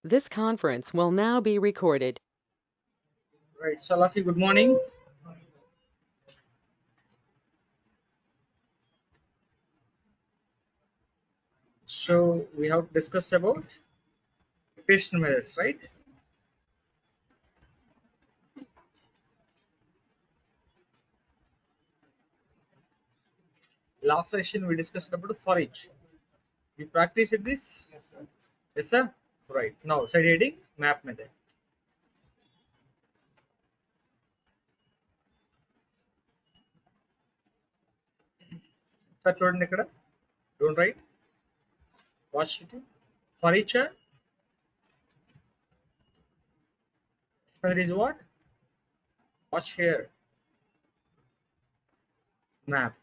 This conference will now be recorded. Right, Salafi, good morning. So we have discussed about rotational methods, right? Last session we discussed about for each. We practiced this? Yes, sir. Right. Now side heading map method. Sir, చూడండి ఇక్కడ. Don't write. Watch it. For each method is what? Watch here. Map.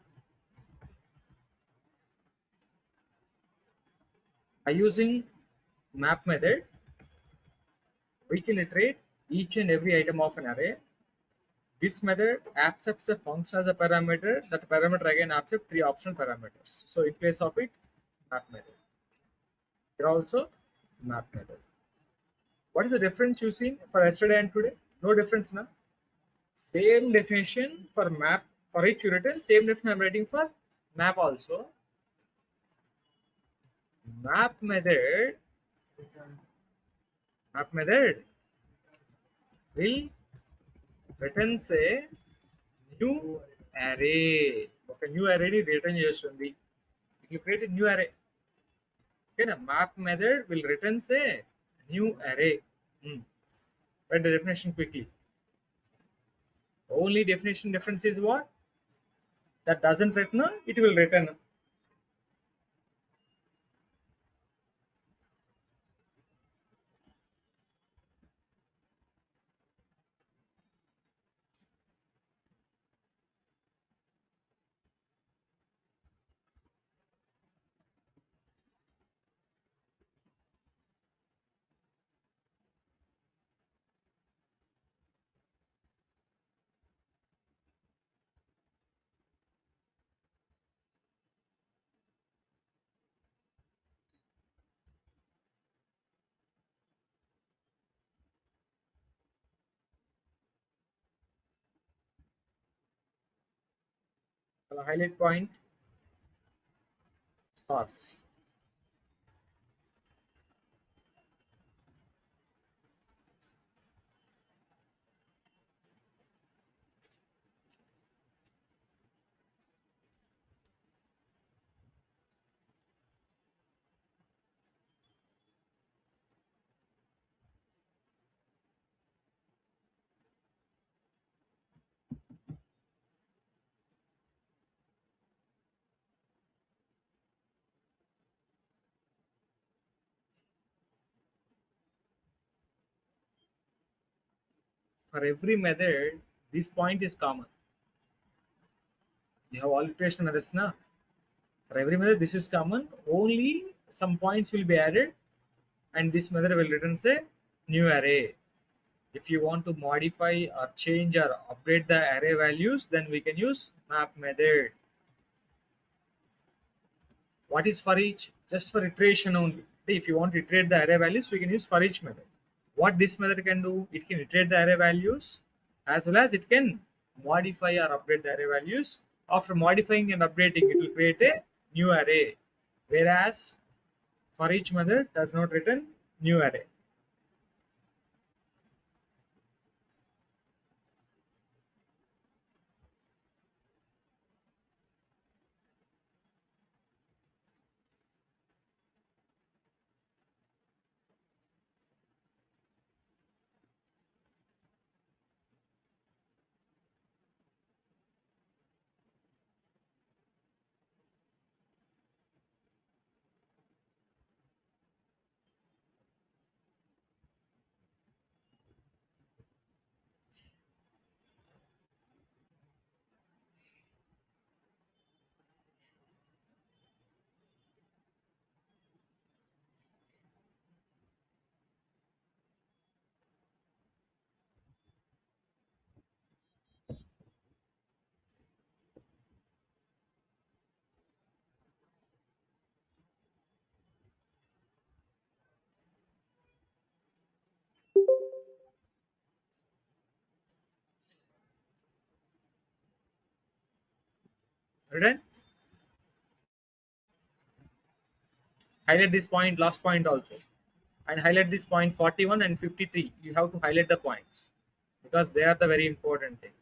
By using map method, we can iterate each and every item of an array. This method accepts a function as a parameter. That parameter again accepts three optional parameters. So in place of it, map method. Here also map method. What is the difference you see for yesterday and today? No difference now. Same definition for map for each you written. Same definition I'm writing for map also. Map method. Map method will return say new array. Okay, new array ni return చేస్తుంది. If you create a new array, okay, the map method will return say new array. Write the definition quickly. Only definition difference is what? That doesn't return, it will return. The highlight point stars. For every method, this point is common. You have all iteration methods now. For every method, this is common. Only some points will be added, and this method will return say new array. If you want to modify or change or update the array values, then we can use map method. What is for each? Just for iteration only. If you want to iterate the array values, we can use for each method. What this method can do? It can iterate the array values as well as it can modify or update the array values. After modifying and updating, it will create a new array. Whereas for each method does not return new array. Written. Highlight this point, last point also, and highlight this point 41 and 53. You have to highlight the points because they are the very important thing.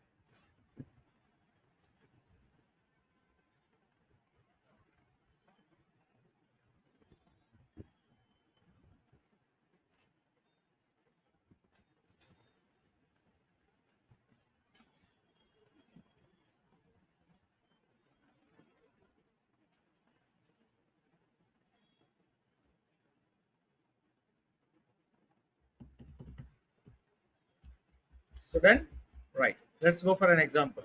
So then, right, let's go for an example.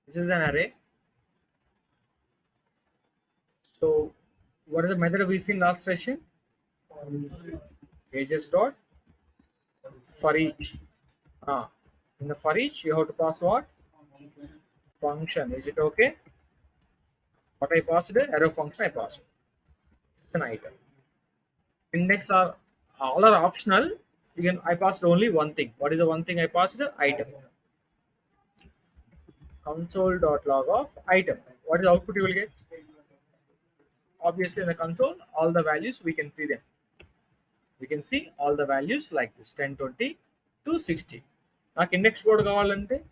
This is an array. So what is the method we seen last session? Ages dot for each. In the for each, you have to pass what? Function. Is it okay? What I passed? Arrow function I passed. This is an item. Index are all are optional. You can I passed only one thing. What is the one thing I passed? Item. Console.log of item. What is the output you will get? Obviously in the console, all the values we can see them. We can see all the values like this 10, 20 to 60. Now index code kavalante,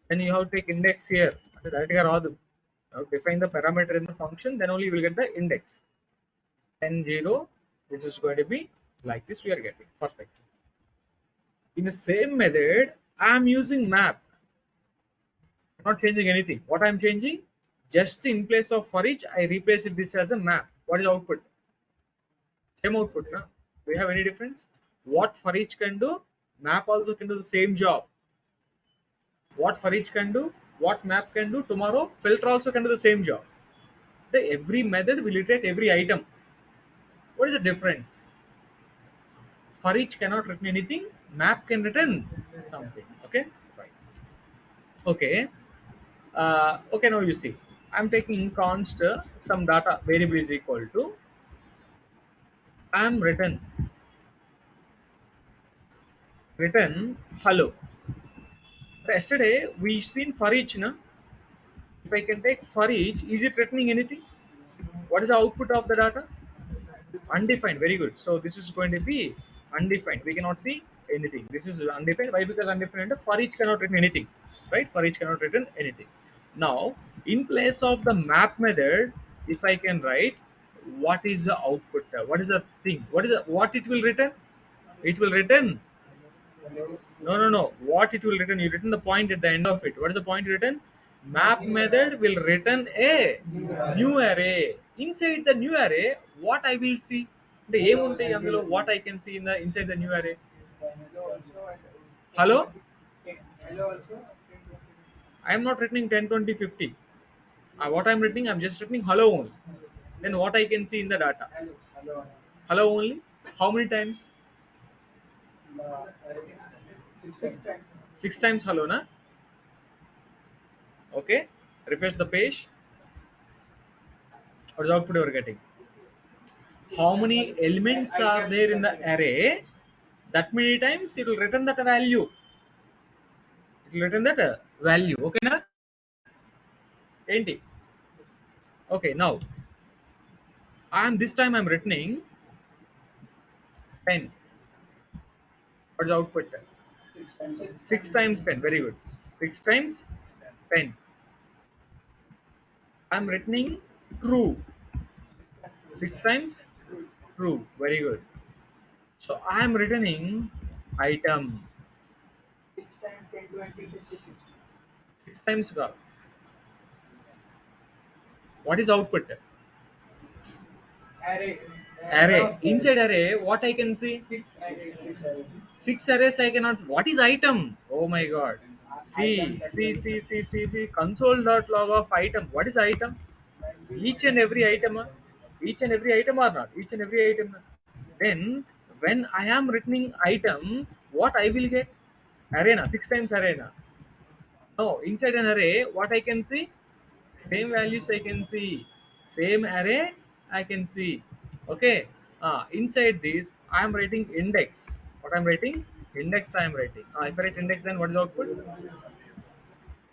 then you have to take index here. Directly రాదు. Define the parameter in the function, then only you will get the index. 10, 0, this is going to be like this we are getting. Perfect. In the same method, I am using map. I'm not changing anything. What I am changing? Just in place of for each, I replace this as a map. What is output? Same output. No? Do you have any difference? What for each can do, map also can do the same job. What for each can do, what map can do, tomorrow filter also can do the same job. Every method will iterate every item. What is the difference? For each cannot return anything, map can return something. Okay, right. Okay. Okay, now you see, I'm taking const some data variable is equal to I'm return hello. Yesterday we seen for each, no? If I can take for each, is it returning anything? What is the output of the data? Undefined. Very good. So this is going to be undefined. We cannot see anything. This is undefined. Why? Because undefined for each cannot return anything, right? For each cannot return anything. Now, in place of the map method, if I can write, what is the output? What is the thing? What it will return? It will return. No, no, no. What it will return? You return the point at the end of it. What is the point written? Map method will return a new array. Inside the new array, what I will see? The what I can see in the inside the new array. Hello? I am not returning 10, 20, 50. What I'm returning, I'm just returning hello only. Then what I can see in the data? Hello only. How many times? 6 times hello, na? Okay. Refresh the page. What is the output you are getting? How many elements are there in the array? That many times it will return that value. It will return that value. Okay, na? Enti. Okay, now this time I'm returning 10. What is the output? 6 times 10. Very good. 6 times 10. I'm returning true. 6 times true. Very good. So I'm returning item. 6 times God. What is output? Array. Inside array, what I can see? Six arrays I cannot. What is item? Oh my god. See. Console.log of item. What is item? Each and every item. Each and every item or not? Each and every item. Then when I am returning item, what I will get? Arena. Six times arena. No, inside an array, what I can see? Same values I can see. Same array I can see. Okay. Inside this, I am writing index. What I am writing? Index I am writing. If I write index, then what is the output?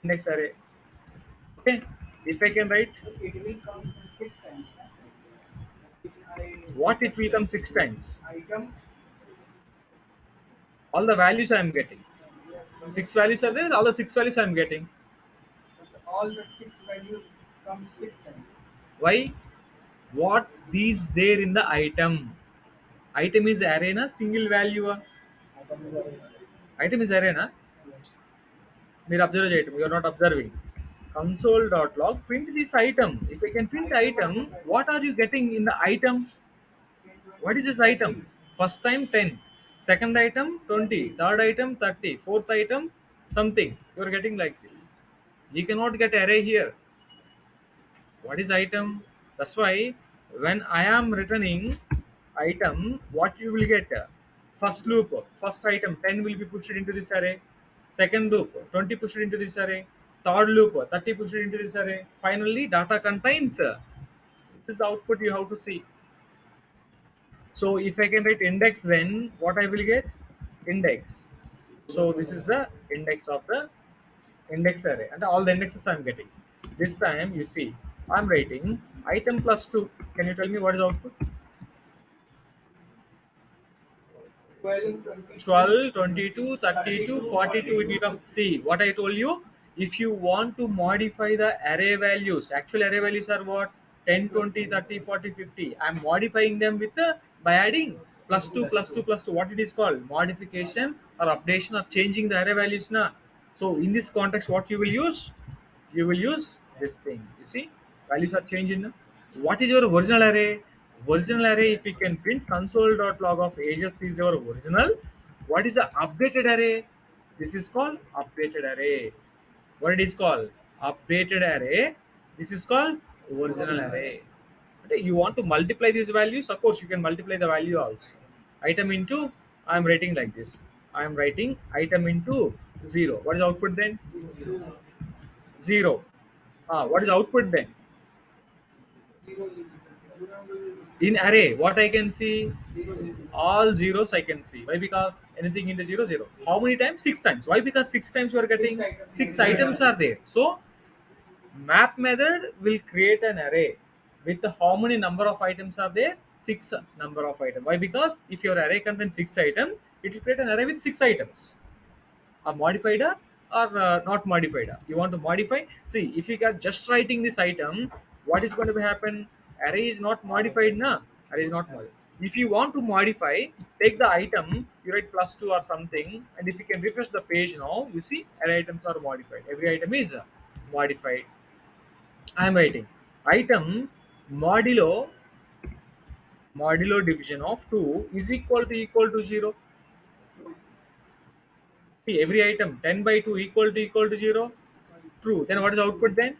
Index array. Okay. If I can write, what it will come six times? All the values I am getting. Six values are there. All the six values I am getting. Why? What these there in the item? Item is array na single value. Item is array na. మీరు observe చేయటం, you are not observing. Console.log print this item. If I can print item, what are you getting in the item? What is this item? First time 10, second item 20, third item 30, fourth item something. You are getting like this. You cannot get array here. What is item? That's why when I am returning item, what you will get? First loop, first item 10 will be pushed into this array. Second loop 20 pushed into this array. Third loop 30 pushed into this array. Finally data contains. This is the output you have to see. So if I can write index, then what I will get? Index. So this is the index of the index array, and all the indexes I'm getting. This time you see I'm writing item plus 2. Can you tell me what is output? 12, 22, 32, 42. It will come. See what I told you. If you want to modify the array values, actual array values are what? 10, 20, 30, 40, 50. I'm modifying them with by adding plus 2, plus 2, plus 2. What it is called? Modification or updation or changing the array values. Na? So in this context, what you will use? You will use this thing. You see, values are changing. What is your original array? Original array, if you can print console.log of ages is your original. What is the updated array? This is called updated array. What it is called? Updated array. This is called original array. Okay, you want to multiply these values? Of course, you can multiply the value also. Item into, I am writing like this. I am writing item into 0. What is output then? 0. What is output then? In array, what I can see? All zeros I can see. Why? Because anything into 0, 0. How many times? 6 times. Why? Because 6 times you are getting 6 items are there. So map method will create an array with how many number of items are there? 6 number of items. Why? Because if your array contains 6 items, it will create an array with 6 items. A modified or not modified. You want to modify? See, if you are just writing this item, what is going to happen? Array is not modified, na? Array is not modified. If you want to modify, take the item, you write plus 2 or something, and if you can refresh the page now, you see array items are modified. Every item is modified. I am writing item modulo division of 2 is equal to 0. See, every item 10 by 2 equal to 0. True. Then what is output then?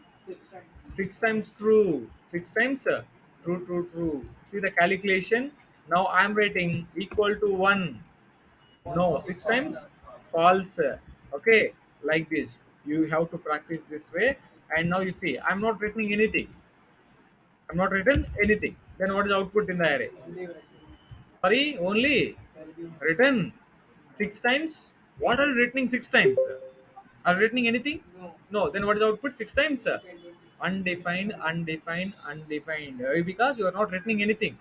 6 times true. 6 times true. See the calculation. Now I am writing equal to 1. No, 6 times false. Okay, like this. You have to practice this way. And now you see, I'm not writing anything. I'm not written anything. Then what is output in the array? Sorry, only written 6 times. What are you writing 6 times? Are you writing anything? No. Then what is output 6 times? Undefined. Because you are not writing anything.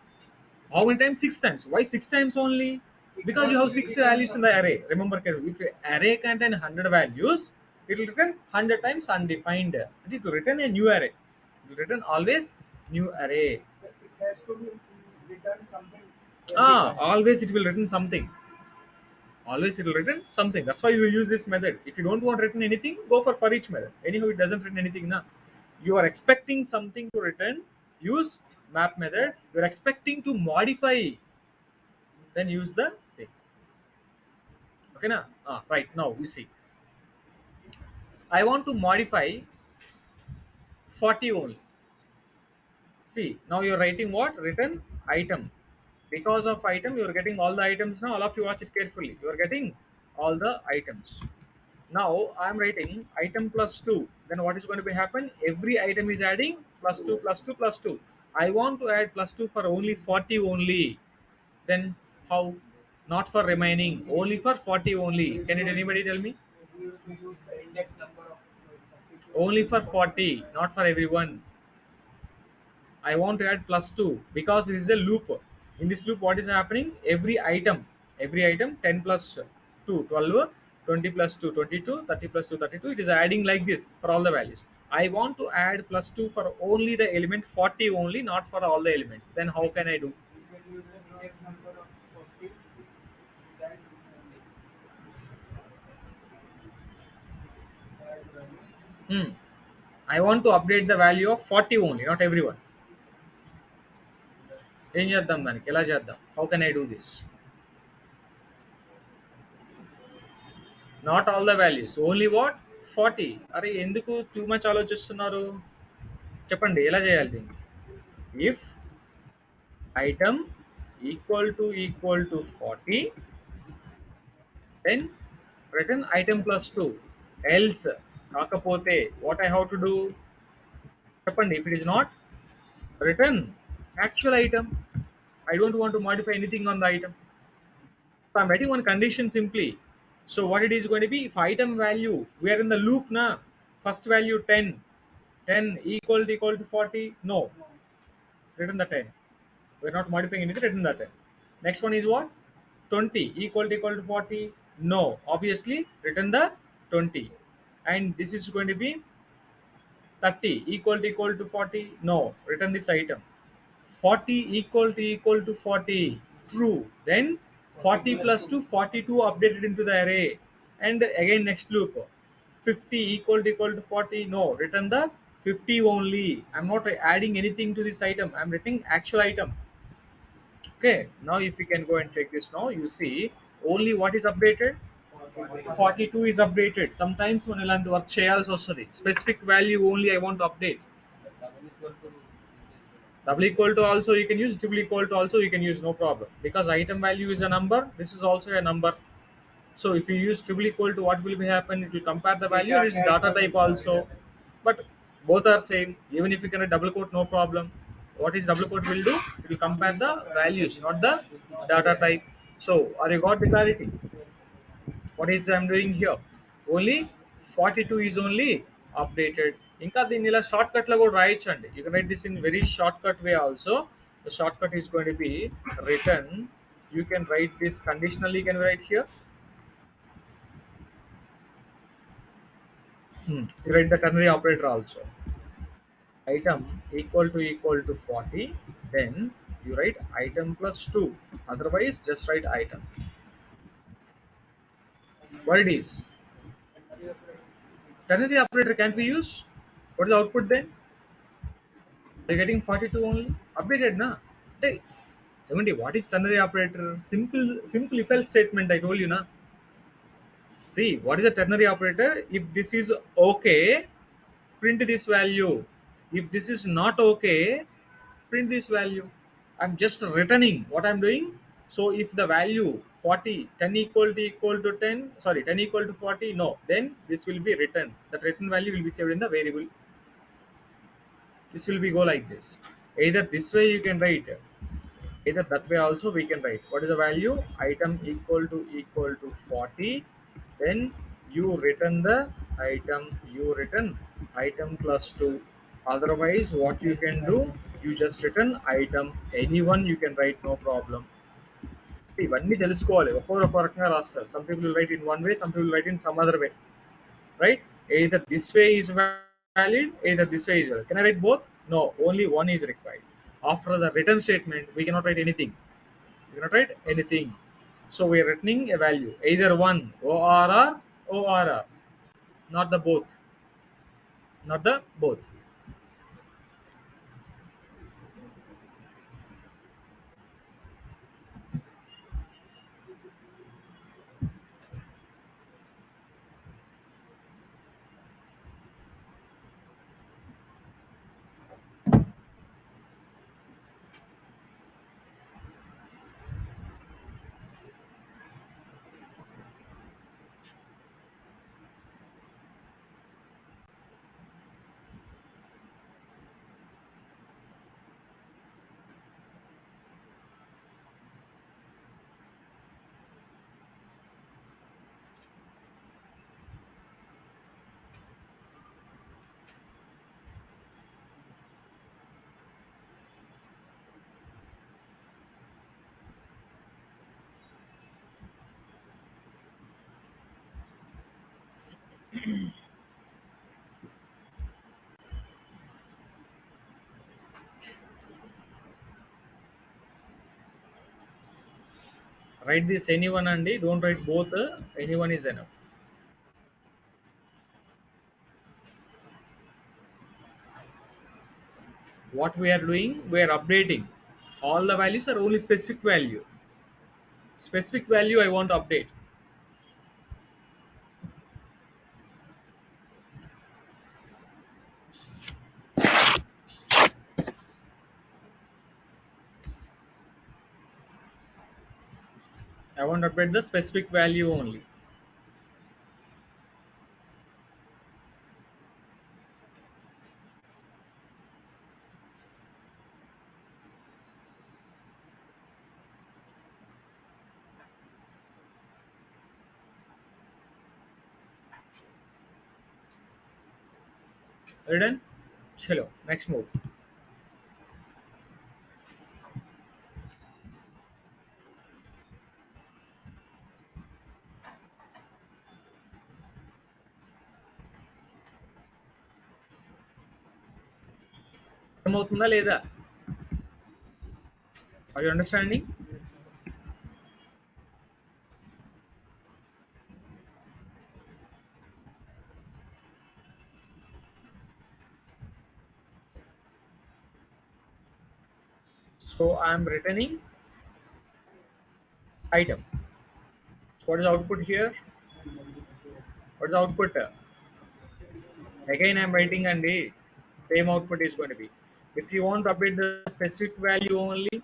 How many times? 6 times. Why 6 times only? Because you have 6 values in the array. Remember, if array contains 100 values, it will return 100 times undefined. It will return a new array. It will return always new array. Always it will return something. Always it will return something. That's why you use this method. If you don't want to return anything, go for each method. Anyhow, it doesn't return anything now. You are expecting something to return, use map method, you're expecting to modify, then use the thing. Okay, na? Right now you see, I want to modify 40 only. See, now you're writing what? Return item. Because of item, you're getting all the items now. All of you watch it carefully. You're getting all the items. Now I'm writing item plus 2. Then what is going to be happen? Every item is adding plus 2, plus 2, plus 2. I want to add plus 2 for only 40 only. Then how? Not for remaining. Only for 40 only. Can it anybody tell me? Only for 40, not for everyone. I want to add plus 2 because this is a loop. In this loop, what is happening? Every item 10 plus 2, 12, 20 plus 2, 22, 30 plus 2, 32. It is adding like this for all the values. I want to add plus 2 for only the element 40 only, not for all the elements. Then how can I do? Hmm. I want to update the value of 40 only, not everyone. ఏం చేద్దాం దానికి ఎలా చేద్దాం how can I do this not all the values only what 40 అరే ఎందుకు too much ఆలోచిస్తున్నారు చెప్పండి ఎలా చేయాలి దీన్ని if item equal to 40 then return item plus 2 else కాకపోతే what I have to do చెప్పండి if it is not return actual item I don't want to modify anything on the item. So I'm writing one condition simply. So what it is going to be, if item value, we are in the loop now. First value 10, 10 equal to 40, no, written the 10. We're not modifying anything, written the 10. Next one is what? 20 equal to 40, no, obviously written the 20. And this is going to be 30 equal to 40, no, written this item. 40 equal to 40, true, then 40 plus 2, 42 updated into the array. And again next loop, 50 equal to 40, no, written the 50 only. I'm not adding anything to this item, I'm writing actual item. Okay, now if we can go and take this, now you see only what is updated, 42 is updated. Sometimes when ఇలాంటి work చేయాల్సి వస్తుంది, specific value only I want to update. Double equal to also you can use, triple equal to also you can use, no problem, because item value is a number, this is also a number. So if you use triple equal to, what will be happen, it will compare the value, it is data type also, but both are same. Even if you can double quote, no problem. What is double quote will do, it will compare the values, not the data type. So are you got the clarity? What is I'm doing here? Only 42 is only updated. ఇంకా దీన్ని ఇలా short cut లో కూడా రాయొచ్చండి. You can write this in very shortcut way also. The shortcut is going to be written. You can write this conditionally. You can write here. You write the ternary operator also. Item equal to 40. Then you write item plus 2. Otherwise, just write item. What it is? Ternary operator can't be used. What is the output then? They're getting 42 only. Updated na? Hey, what is ternary operator? Simple if else statement I told you na. See, what is a ternary operator? If this is okay, print this value. If this is not okay, print this value. I'm just returning what I'm doing. So if the value 40, 10 equal to 10, sorry, 10 equal to 40, no, then this will be written. That written value will be saved in the variable. This will be go like this. Either this way you can write, either that way also we can write. What is the value? Item equal to 40. Then you return the item. You return item plus 2. Otherwise, what you can do? You just return item. Anyone you can write, no problem. ఇవన్నీ తెలుసుకోవాలి ఒక్కొక్క రకంగా రాస్తారు some people will write in one way some people will write in some other way right either this way is valid either this way is valid can I write both no only one is required after the return statement we cannot write anything we cannot write anything so we are returning a value either one orr not the both not the both Write this anyone and don't write both. Anyone is enough. What we are doing, we are updating. All the values are only specific value. Specific value I want to update. I want to update the specific value only. Ready? Chalo. Next move. అర్థమవుతుందా లేదా? Are you understanding? So I am returning item. So what is output here? What is output? Again I am writing and the same output is going to be. If you want to update the specific value only,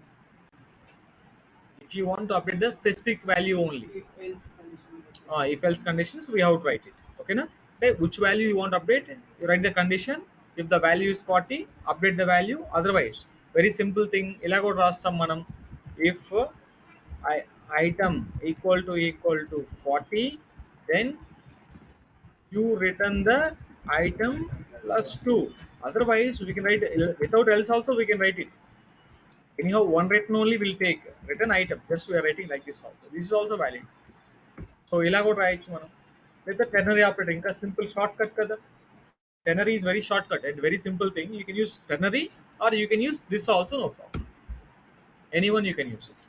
if you want to update the specific value only, if else conditions we have to write it. Okay, na? Okay, which value you want to update? You write the condition. If the value is 40, update the value. Otherwise, very simple thing. Ilago rasam manam. If I, item equal to 40, then you return the item plus 2. Otherwise, we can write without else also we can write it. Anyhow, one written only will take return item. Just we are writing like this also. This is also valid. So ilago రాయొచ్చు మనం. With the ternary operator, ఇంకా simple shortcut kada. Ternary is very shortcut and very simple thing. You can use ternary or you can use this also, no problem. Anyone you can use it.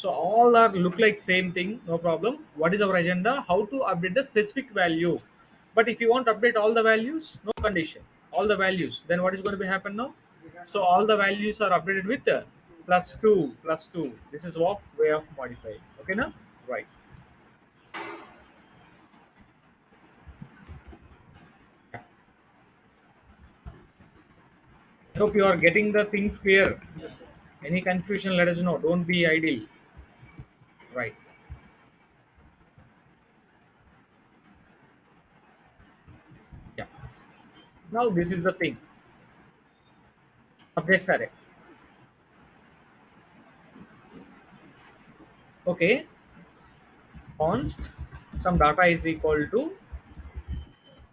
So all are look like same thing, no problem. What is our agenda? How to update the specific value. But if you want to update all the values, no condition. All the values, then what is going to be happen now? So all the values are updated with plus 2, plus 2. This is what way of modifying. Okay, now? Right. I hope you are getting the things clear. Any confusion, let us know. Don't be idle. Right. Yeah. Now this is the thing. Subjects array. Okay. Const some data is equal to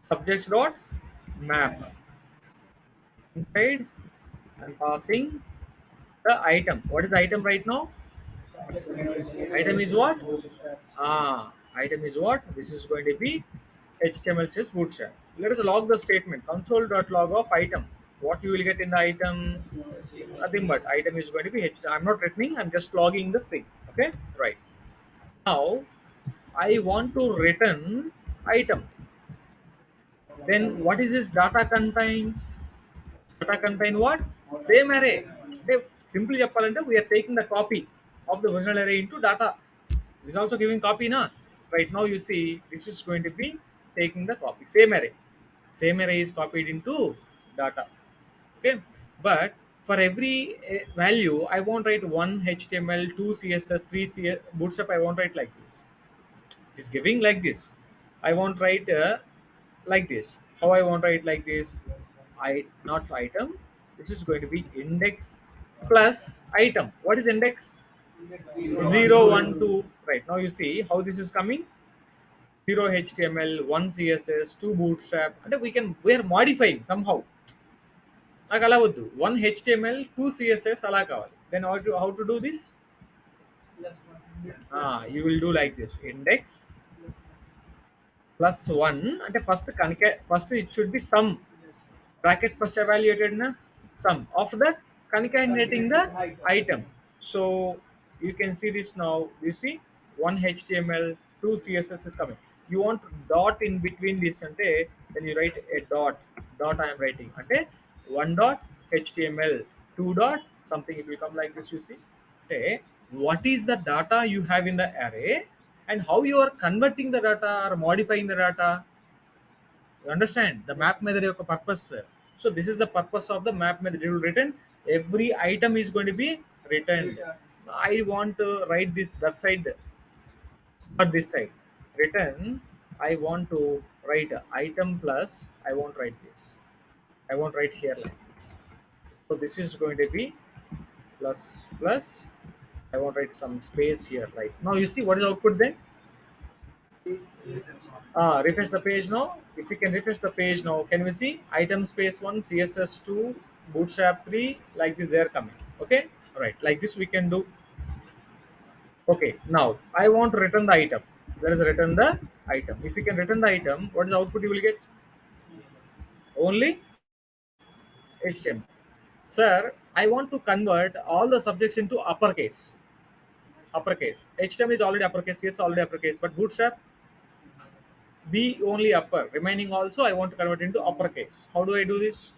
subjects dot map. Inside I'm passing the item. What is the item right now? Item is what? Item is what? This is going to be HTML says bootstrap. Let us log the statement console.log of item. What you will get in the item? Nothing but item is going to be HTML. I'm not returning. I'm just logging the thing. Okay, right. Now I want to return item. Then what is this data contains? Data contain what? Same array. Okay, simply చెప్పాలంటే we are taking the copy of the original array into data. This is also giving copy na. Right now you see this is going to be taking the copy. Same array. Same array is copied into data. Okay, but for every value I won't write one HTML, two CSS, three bootstrap. I won't write like this. It is giving like this. I won't write like this. How I want to write like this? I not item. This is going to be index plus item. What is index? 0 1 2. Right now you see how this is coming. 0 HTML, 1 CSS, 2 bootstrap, and we are modifying somehow. నాకు అలా వద్దు, 1 HTML, 2 CSS అలా కావాలి. Then how to do this? You will do like this: index plus 1 అంటే first it should be sum bracket first evaluated na sum of that concatenating the item. So you can see this now. You see one HTML, two CSS is coming. You want dot in between this ante, then you write a dot I am writing ante one dot HTML, two dot something. It will come like this. You see, okay, what is the data you have in the array and how you are converting the data or modifying the data. You understand the map method యొక్క purpose. So this is the purpose of the map method. You will written every item is going to be returned. I want to write this that side, not this side. Return. I want to write item plus. I won't write this. I won't write here like this. So this is going to be plus plus. I won't write some space here. Right now, you see what is output then. Refresh the page now. If we can refresh the page now, can we see item space 1, CSS 2, bootstrap 3, like this they are coming. Okay, all right, like this we can do. Okay, now I want to return the item. There is a return the item. If you can return the item, what is the output you will get? Only HTML. Sir, I want to convert all the subjects into uppercase. Uppercase. HTML is already uppercase, CS already uppercase, but bootstrap B only upper. Remaining also I want to convert into uppercase. How do I do this?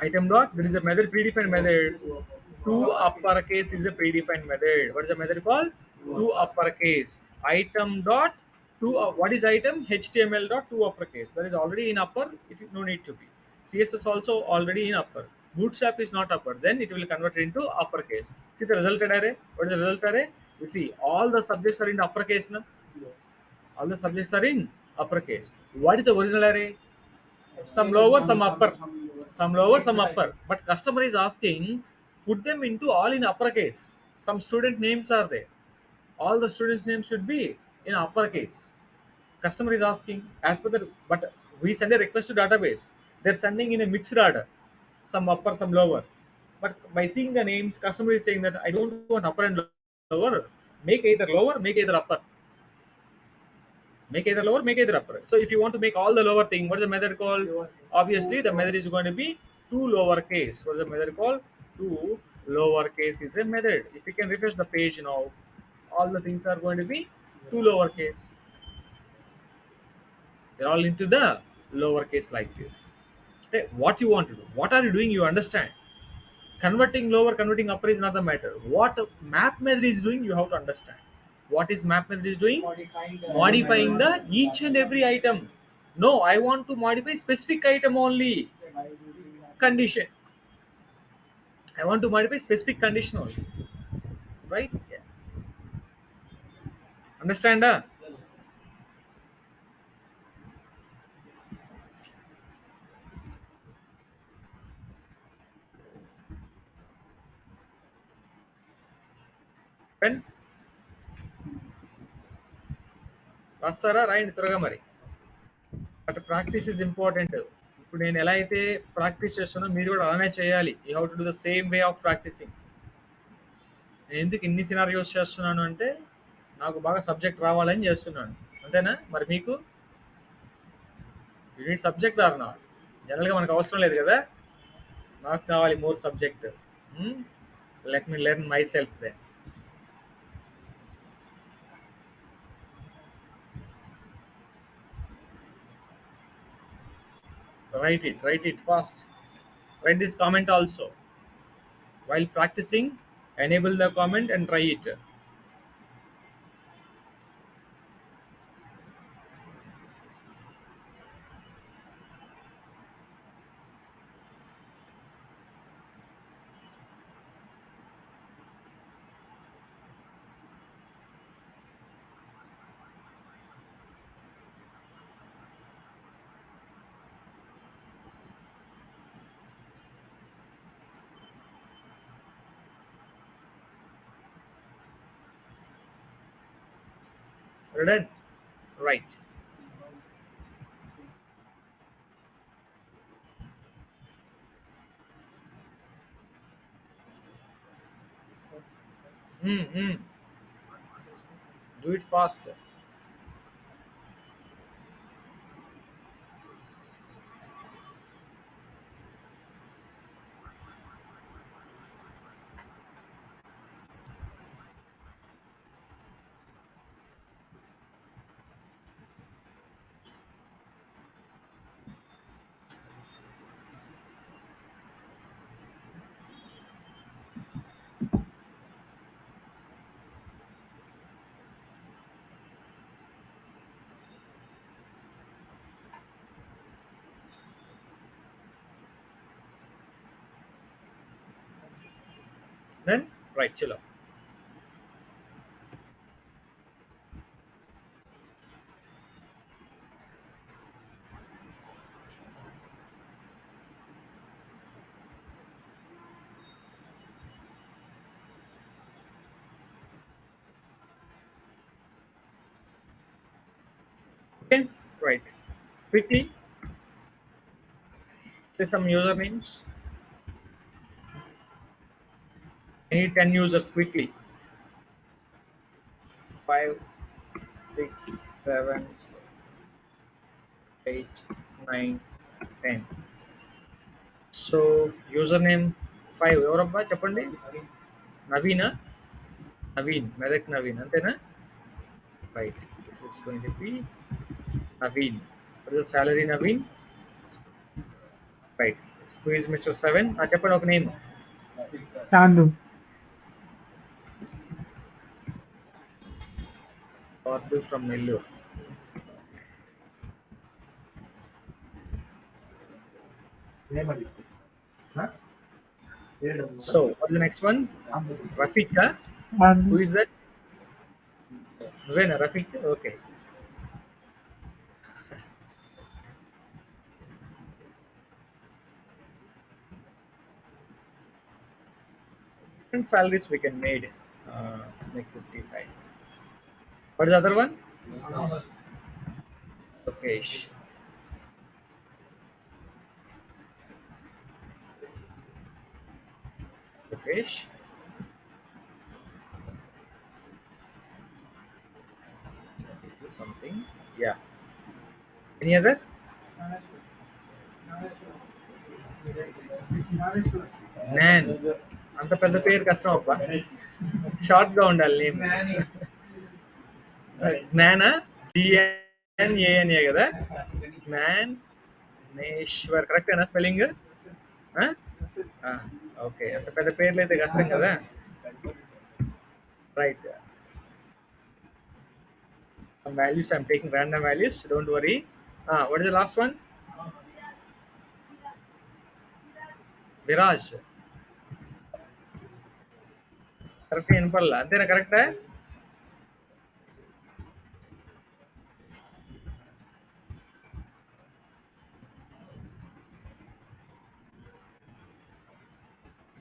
Item dot, there is a method, predefined method. To uppercase is a predefined method. What is the method called? To uppercase. Item dot to what is item? HTML dot to uppercase. That is already in upper. It is no need to be. CSS also already in upper. Bootstrap is not upper. Then it will convert into uppercase. See the resulted array. What is the result array? You see all the subjects are in uppercase now. All the subjects are in uppercase. What is the original array? Some lower, some upper, some lower, some upper, but customer is asking put them into all in uppercase. Some student names are there, all the students names should be in uppercase. Customer is asking as per the, but we send a request to database, they're sending in a mixed order, some upper, some lower. But by seeing the names, customer is saying that I don't want upper and lower, make either lower, make either upper, make either lower, make either upper. So if you want to make all the lower thing, what is the method called? Obviously the method is going to be to lowercase. What is the method called? To lowercase is a method. If you can refresh the page now, all the things are going to be to lowercase. They're all into the lowercase like this. Okay, what you want to do, what are you doing, you understand. Converting lower, converting upper is not the matter. What map method is doing, you have to understand. What is map method is doing? Modifying the each and every item. No, I want to modify specific item only. Condition. I want to modify specific condition only. Right? Yeah. Understand? Pen? రాస్తారా రాయండి త్వరగా మరి. But practice is important. ఇప్పుడు నేను ఎలా అయితే practice చేస్తానో మీరు కూడా అలానే చేయాలి. You have to do the same way of practising. నేను ఎందుకు ఇన్ని సినారియోస్ చేస్తున్నాను అంటే నాకు బాగా సబ్జెక్ట్ రావాలని చేస్తున్నాను. అంతేనా? మరి మీకు యూనిట్ సబ్జెక్ట్ ఆర్ నాట్? జనరల్గా మనకు అవసరం లేదు కదా, నాకు కావాలి more subject. Let me learn my self they. Write it fast. Write this comment also. While practicing, enable the comment and try it. Ready? Right. Mm, mm. Do it fast. Then right, chilo. Okay, right. Quickly say some usernames. I need 10 users quickly. 5, 6, 7, 8, 9, 10. So username 5 ఎవరబ్బా చెప్పండి. నవీనా, నవీన్, మెదక్ నవీన్ అంతేనా? Right, this is going to be Naveen. What is the salary, Naveen? Right. Who is Mr. 7? చెప్పండి ఒక name. Chandu. Pardu from Nellore. So what is the next one? Rafika. Who is that? Nuvena, Rafika? Okay. Different salaries we can make 55. What is the other one? Lokesh. Lokesh. Something. Yeah. Any other? Nan. అంత పెద్ద పేరు కష్టం అబ్బా, short గా ఉండాలి name. జ్ఞాన, GNANA కదా, జ్ఞాన్ నేశ్వర్ కరెక్టేనా స్పెల్లింగ్? ఓకే, అంత పెద్ద పేర్లు అయితే కష్టం కదా. Right, some values I'm taking random values, don't worry. What is the last one? Viraj. Correct వినపడలా, అంతేనా? కరెక్టా?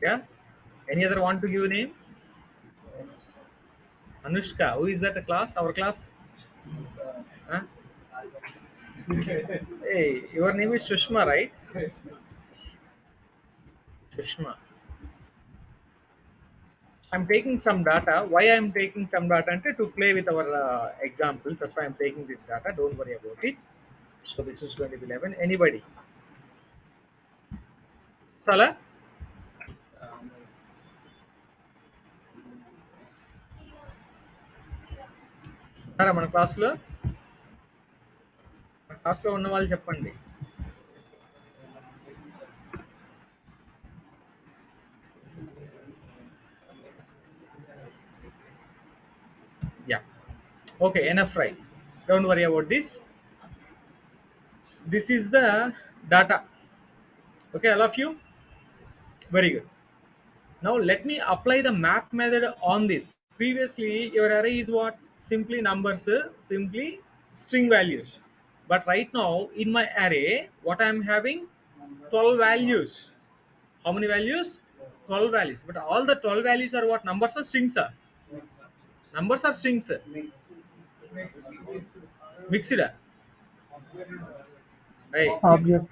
Yeah. Any other want to give a name? Anushka. Who is that? A class? Our class? Huh? Hey, your name is Sushma, right? Sushma. I'm taking some data. Why I'm taking some data? And to play with our examples. That's why I'm taking this data. Don't worry about it. So this is going to be 11. Anybody? Sala? మన క్లాస్లో ఉన్న వాళ్ళు చెప్పండి. Yeah. Okay, enough, right? Don't worry about this. This is the data. Okay, all of you? Very good. Now let me apply the map method on this. Previously your array is what? Simply numbers, simply string values. But right now in my array what I am having? 12 values. How many values? 12 values. But all the 12 values are what? Numbers or strings? Numbers or strings? Mixed. Hey. Object.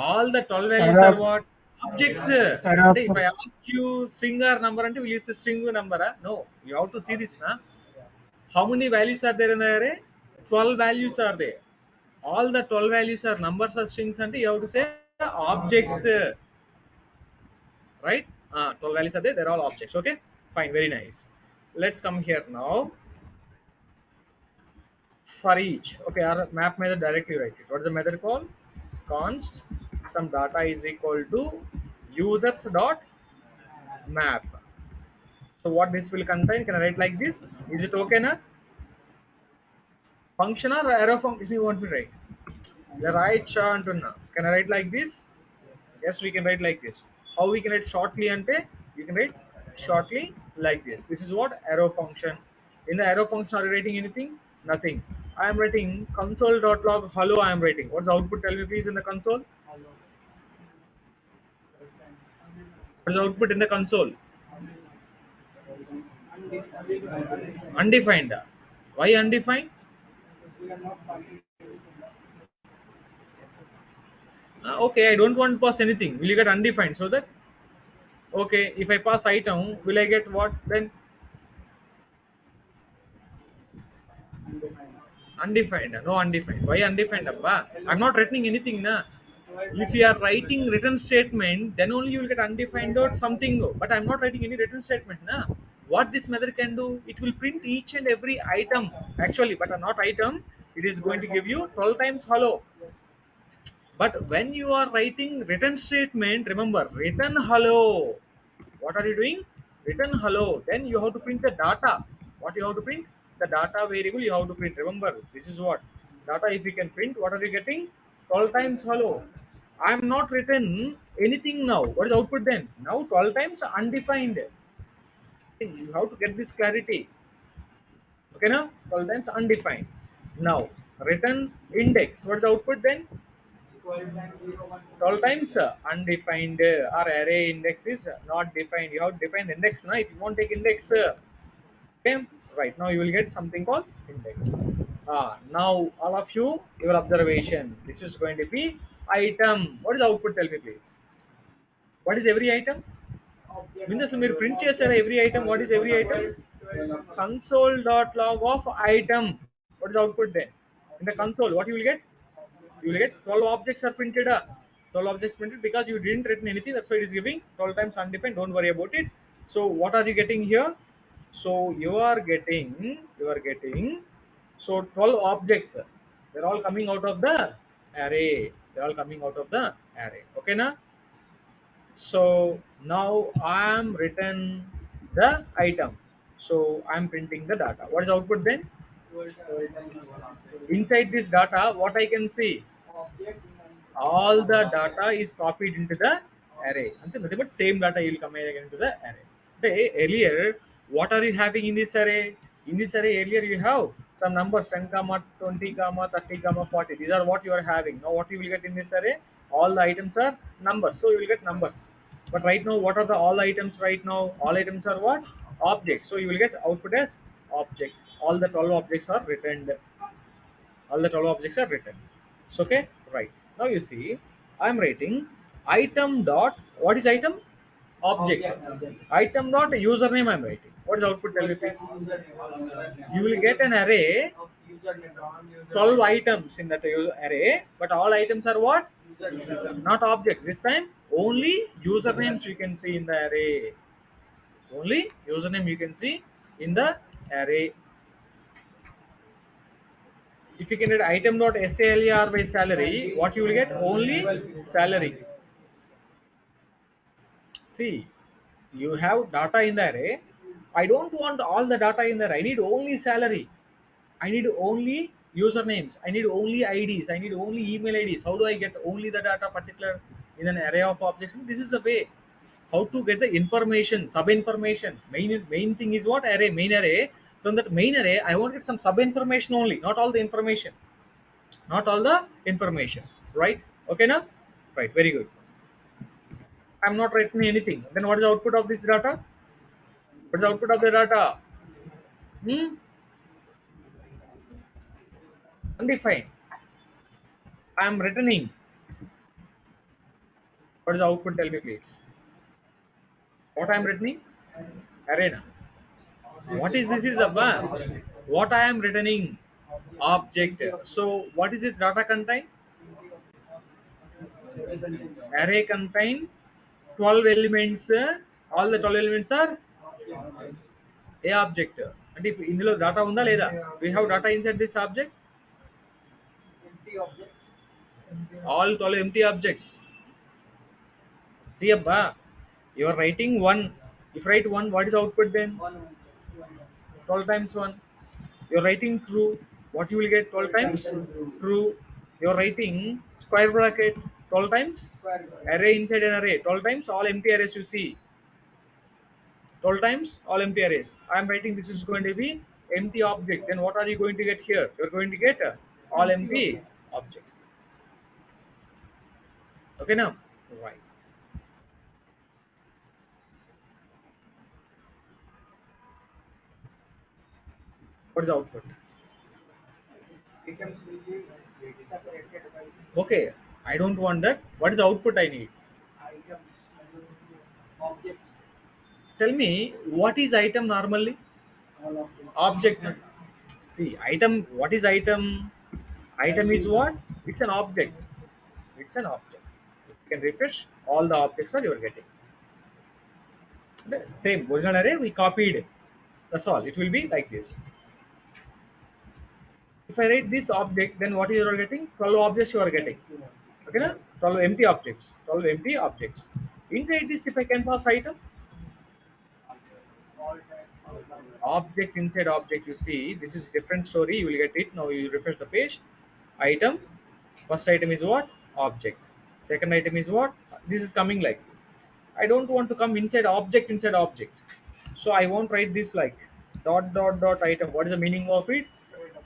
All the 12 values are what? Objects. If I ask you string or number, will you use string number? No, you have to see this. How many values are there in the array? 12 values are there. All the 12 values are numbers or strings, and you have to say objects. Right? 12 values are there, they're all objects. Okay, fine, very nice. Let's come here now. For each, okay, our map method directly write it. What is the method called? Const some data is equal to users dot map. So what this will contain? Can I write like this? Is it okay now? Function or arrow function you want me to write? The right chart now. Can I write like this? Yes, we can write like this. how we can write shortly ante you can write shortly like this. This is what arrow function. In the arrow function, are you writing anything? Nothing. I am writing console.log hello. I am writing. What's the output? Tell me please in the console. What's the output in the console? Undefined. Why undefined? Okay, I don't want to pass anything. Will you get undefined? So that okay, if I pass item, will I get what then? Undefined. No undefined. Why undefined? Abba? I'm not writing anything. Na. If you are writing written statement, then only you will get undefined or something. But I'm not writing any written statement. Na. What this method can do, it will print each and every item actually, but not item. It is going to give you 12 times hello. But when you are writing written statement, remember written hello. What are you doing? Written hello. Then you have to print the data. What you have to print? The data variable you have to print. Remember, this is what data. If you can print, what are you getting? 12 times hello. I am not written anything now. What is output then? Now 12 times undefined. You have to get this clarity. Okay, now 12 times undefined. Now written index. What is the output then? 12 times undefined or array index is not defined. You have to define the index. Now, if you won't take index, okay, right now you will get something called index. Now, all of you, your observation. This is going to be item. What is the output? Tell me, please. What is every item? Means మీరు print చేశారా every item? What is every item? Console.log of item. What is the output then? In the console, what you will get? You will get 12 objects are printed. 12 objects printed because you didn't written anything. That's why it is giving 12 times undefined. Don't worry about it. So what are you getting here? So you are getting so 12 objects. They're all coming out of the array. They're all coming out of the array. Okay, now. So now I am written the item. So I am printing the data. What is the output then? Inside this data, what I can see? All the data is copied into the array. Nothing but same data will come again into the array. Okay, earlier, what are you having in this array? In this array, earlier you have some numbers 10, comma 20, comma 30, comma 40. These are what you are having. Now, what you will get in this array? All the items are numbers. So you will get numbers. But right now, what are the all items right now? All items are what? Objects. So you will get output as object. All the 12 objects are returned. All the 12 objects are written. So okay, right now you see I'm writing item dot what is item? Object. Item dot username I'm writing. What is output? Tell me please. You will get an array 12 items in that array, but all items are what? Not objects. This time only usernames you can see in the array. Only username you can see in the array. If you can get item dot SALR by salary, what you will get? Only salary. See, you have data in the array. I don't want all the data in there. I need only salary. I need only usernames. I need only IDs. I need only email IDs. How do I get only the data particular in an array of objects? This is the way how to get the information, sub information. Main thing is what? Array, main array. From that main array, I want to get some sub information only, not all the information. Not all the information, right? Okay, now, right? Very good. I'm not writing anything. Then what is the output of this data? What is the output of the data? Undefined. I am returning. What is the output? Tell me, please. What I am returning? Arena. What is this? Is a what I am returning? Object. So what is this data contain? Array contain 12 elements. All the 12 elements are a object. And if ఇందులో data ఉందా లేదా? We have data inside this object. All 12 empty objects. See abba, you are writing one. If write one, what is the output then? 12 times 1. You are writing true. What you will get? 12 times true. You are writing square bracket. 12 times array inside an array, 12 times all empty arrays you see, 12 times all empty arrays. I am writing this is going to be empty object. Then what are you going to get here? You are going to get all empty objects. Okay now, right. What is the output? Okay, I don't want that. What is the output I need? Tell me, what is item normally? Object. See, item, what is item? Item is what? It's an object. It's an object. If you can refresh, all the objects are you are getting. The same original array we copied. That's all. It will be like this. If I write this object, then what you are getting? 12 objects you are getting. Okay, na? 12 empty objects. 12 empty objects. Inside this, if I can pass item, object inside object, you see, this is different story. You will get it. Now you refresh the page. Item. First item is what? Object. Second item is what? This is coming like this. I don't want to come inside object. So I won't write this like dot dot dot item. What is the meaning of it?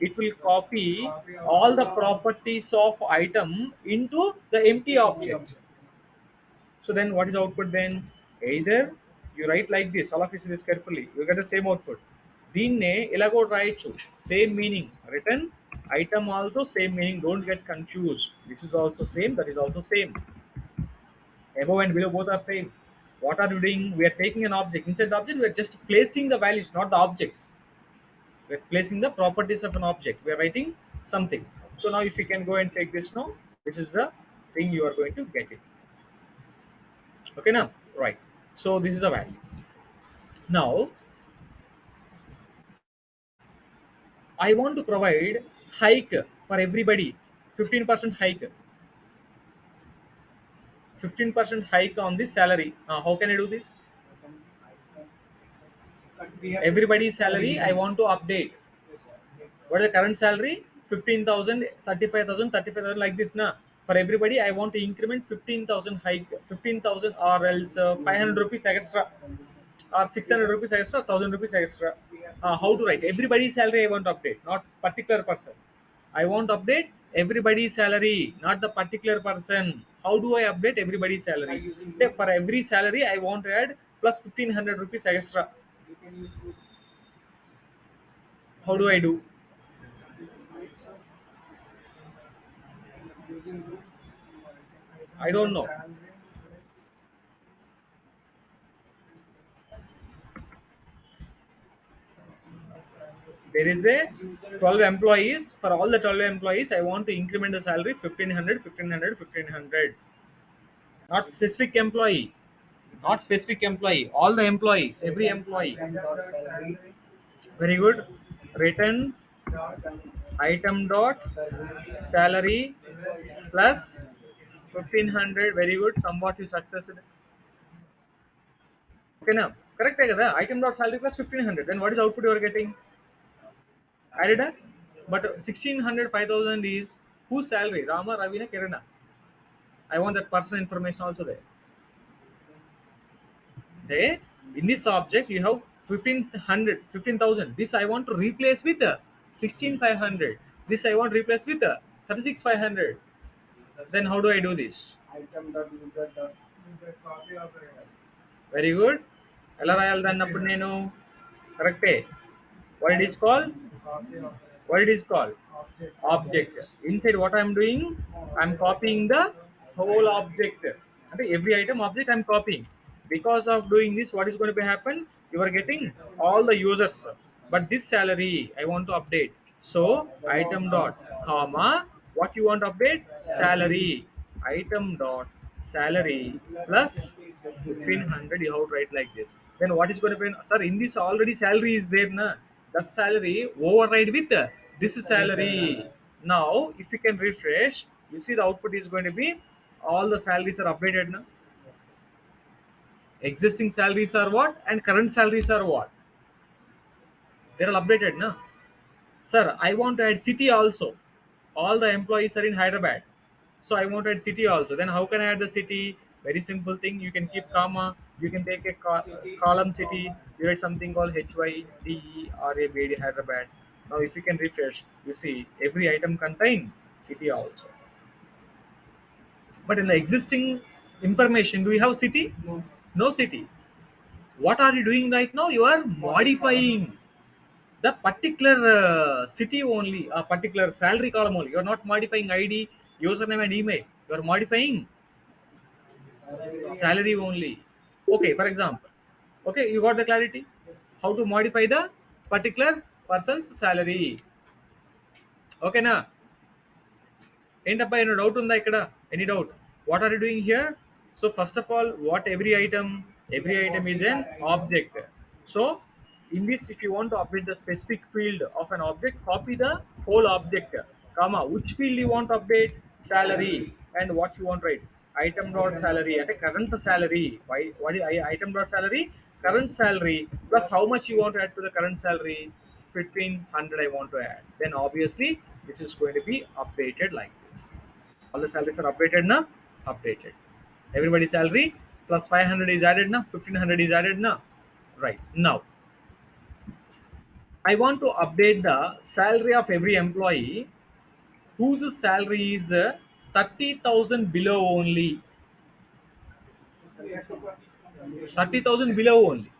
It will copy all the properties of item into the empty object. So then what is output then? Either you write like this, all of you see this carefully, you get the same output. దీన్నే ఎలాగో రాయొచ్చు, same meaning return item also same meaning, don't get confused. This is also same, that is also same. Above and below both are same. What are you doing? We are taking an object. Inside the object we are just placing the values, not the objects. We are placing the properties of an object. We are writing something. So now if you can go and take this now, this is the thing you are going to get it. Okay now, right. So this is a value. Now I want to provide hike for everybody, 15% hike, 15% hike on the salary. How can I do this? Everybody's salary I want to update. What is the current salary? 15,000, 35,000, 35,000, like this na. For everybody I want to increment 15,000 hike, 15,000 or else 500 rupees extra or 600 rupees extra, 1,000 rupees extra. How to write? Everybody's salary I want to update, not particular person. I want to update everybody's salary, not the particular person. How do I update everybody's salary? For every salary I want to add plus 1,500 rupees extra. How do I do? I don't know. There is a 12 employees. For all the 12 employees I want to increment the salary 1,500, 1,500, 1,500. Not specific employee, not specific employee, all the employees, every employee. Very good. Return item dot salary plus 1,500. Very good. Somewhat you succeeded. Okay now, correct kada? Item dot salary plus 1,500. Then what is output you are getting? Added up. But 1,600, 5,000 is whose salary? Rama, Ravina, Kirana. I want that personal information also there. There, in this object you have 1,500, 15,000. This I want to replace with 16,500. This I want to replace with 36,500. Then how do I do this? Very good. ఎలా రాయాలి దాన్ని అప్పుడు నేను కరెక్టే. What it is called? What it is called? Object. Inside what I am doing? I am copying the whole object. Okay, every item object I am copying. Because of doing this, what is going to be happen? You are getting all the users, but this salary I want to update. So item dot comma, what you want to update? Salary. Item dot salary plus 1,500. You have to write like this. Then what is going to be? Sir, in this already salary is there na. That salary override with this salary. Now if you can refresh, you see the output is going to be all the salaries are updated now. Existing salaries are what and current salaries are what? They are updated now. Sir, I want to add city also. All the employees are in Hyderabad. So I want to add city also. Then how can I add the city? Very simple thing. You can keep comma. You can take a column city. You write something called HYDERABAD Hyderabad. Now if you can refresh, you see every item contain city also. But in the existing information, do we have city? No city. What are you doing right now? You are modifying the particular city only, a particular salary column only. You are not modifying ID, username, and email. You are modifying salary only. Okay, for example. Okay, you got the clarity? How to modify the particular person's salary. Okay, na? ఏంటబ్బా ఏమైనా doubt ఉందా ఇక్కడ any doubt what are you doing here so first of all what every item is an object so in this if you want to update the specific field of an object copy the whole object comma which field you want to update salary and what you want to write is item dot salary at a current salary why what is item dot salary current salary plus how much you want to add to the current salary 1500 I want to add then obviously this is going to be updated like this all the salaries are updated now updated everybody's salary plus 500 is added now 1500 is added now right now I want to update the salary of every employee whose salary is 30,000 below only 30,000 below only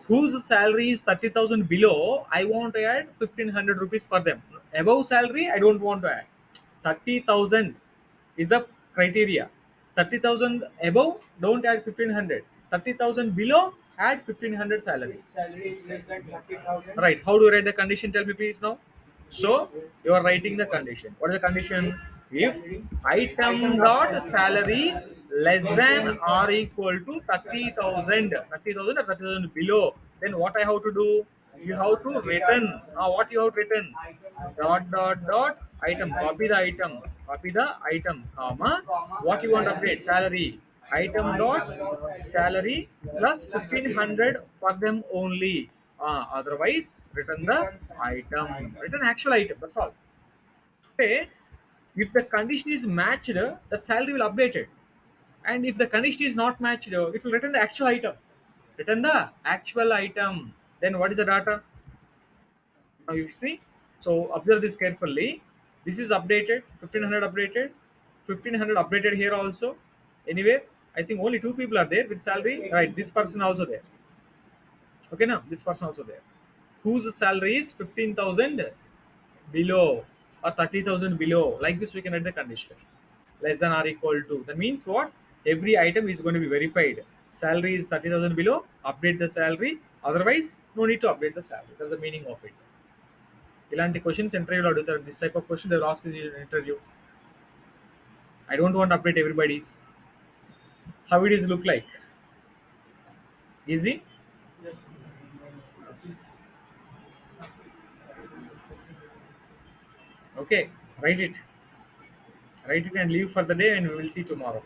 whose salary is 30,000 below, I want to add 1500 rupees for them. Above salary, I don't want to add. 30,000 is the criteria. 30,000 above, don't add 1500. 30,000 below, add 1500 salary. Right. How do you write the condition? Tell me please now. So you are writing the condition. What is the condition? If item dot salary less than or equal to 30,000, 30,000 or 30,000 below, then what I have to do? You have to return. Now what you have written? Dot dot dot item. Copy the item, comma. What you want to update? Salary. Item dot salary plus 1500 for them only. Otherwise, return the item. Return actual item. That's all. Okay. If the condition is matched, the salary will update it. And if the condition is not matched, it will return the actual item. Return the actual item. Then what is the data? Now you see. So observe this carefully. This is updated. 1500 updated. 1500 updated here also. Anywhere. I think only two people are there with salary. Right. This person also there. Okay, now this person also there. Whose salary is 15,000 below or 30,000 below. Like this, we can add the condition less than or equal to. That means what? Every item is going to be verified. Salary is 30,000 below. Update the salary. Otherwise, no need to update the salary. That's the meaning of it. ఇలాంటి questions ఇంటర్వ్యూలో అడుగుతారు this type of question they will ask in interview I don't want update everybody's how it is look like easy okay write it and leave for the day and we will see tomorrow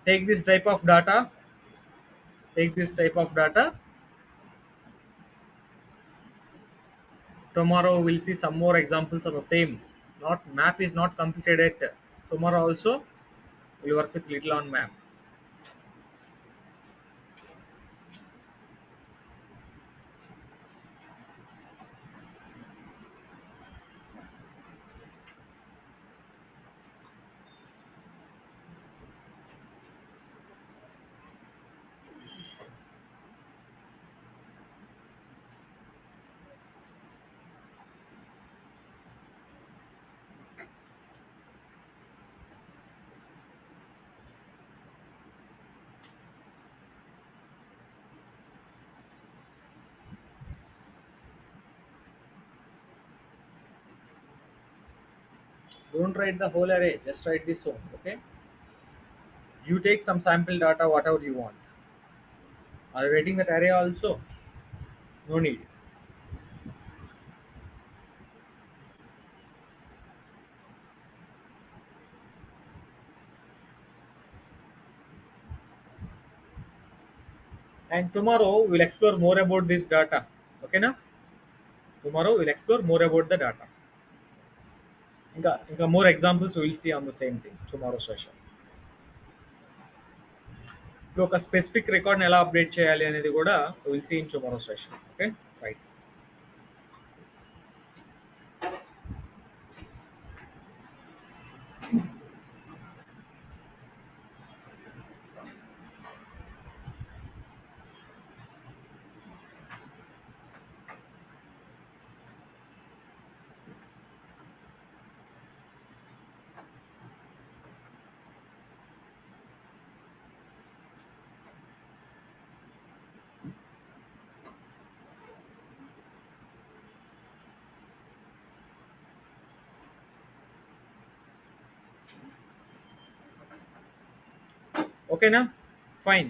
take this type of data tomorrow we'll see some more examples of the same not map is not completed yet tomorrow also we'll work with little on map don't write the whole array just write this one okay you take some sample data whatever you want are you writing that array also no need And tomorrow we'll explore more about this data. Okay, na? Tomorrow we'll explore more about the data. ఇంకా more examples we will see on the same thing tomorrow session. ఇప్పుడు ఒక specific రికార్డ్ని ఎలా update చేయాలి అనేది కూడా will see in tomorrow session. Okay, right. ఓకేనా, fine.